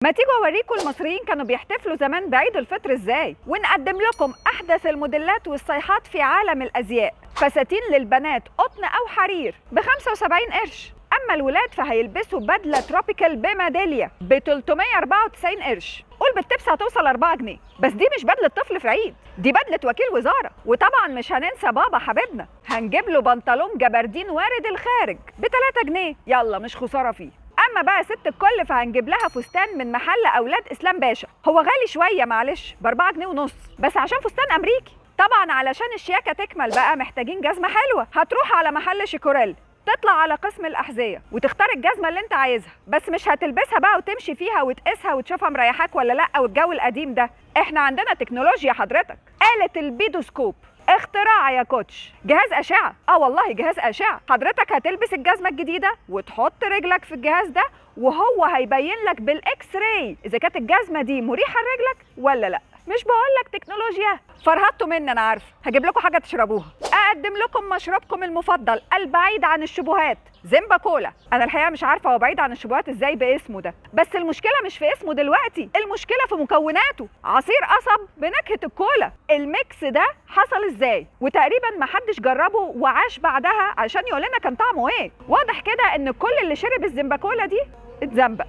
ما تيجوا اوريكم المصريين كانوا بيحتفلوا زمان بعيد الفطر ازاي، ونقدم لكم احدث الموديلات والصيحات في عالم الازياء. فساتين للبنات قطن او حرير ب 75 قرش، اما الولاد فهيلبسوا بدله تروبيكال بميداليه ب 394 قرش. قول بالتبس هتوصل 4 جنيه. بس دي مش بدله طفل في عيد، دي بدله وكيل وزاره. وطبعا مش هننسى بابا حبيبنا، هنجيب له بنطلون جبردين وارد الخارج ب 3 جنيه، يلا مش خساره فيه. اما بقى ست الكل فهنجيب لها فستان من محل اولاد اسلام باشا، هو غالي شويه معلش ب 4 جنيه ونص، بس عشان فستان امريكي. طبعا علشان الشياكه تكمل بقى محتاجين جزمه حلوه، هتروح على محل شيكوريل، تطلع على قسم الاحذيه وتختار الجزمه اللي انت عايزها، بس مش هتلبسها بقى وتمشي فيها وتقيسها وتشوفها مريحاك ولا لا والجو القديم ده. احنا عندنا تكنولوجيا حضرتك، آلة البيدوسكوب، اختراع يا كوتش، جهاز اشعه. والله جهاز اشعه. حضرتك هتلبس الجزمه الجديده وتحط رجلك في الجهاز ده، وهو هيبين لك بالاكس راي اذا كانت الجزمه دي مريحه لرجلك ولا لا. مش بقول لك تكنولوجيا؟ فرهطتوا مني انا عارفه. هجيب لكم حاجه تشربوها. اقدم لكم مشروبكم المفضل البعيد عن الشبهات، زيمبا كولا. انا الحقيقه مش عارفه هو بعيد عن الشبهات ازاي باسمه ده، بس المشكله مش في اسمه دلوقتي، المشكله في مكوناته. عصير قصب بنكهه الكولا. الميكس ده حصل ازاي؟ وتقريبا ما حدش جربه وعاش بعدها عشان يقول لنا كان طعمه ايه. واضح كده ان كل اللي شرب الزيمبا كولا دي اتزنبق.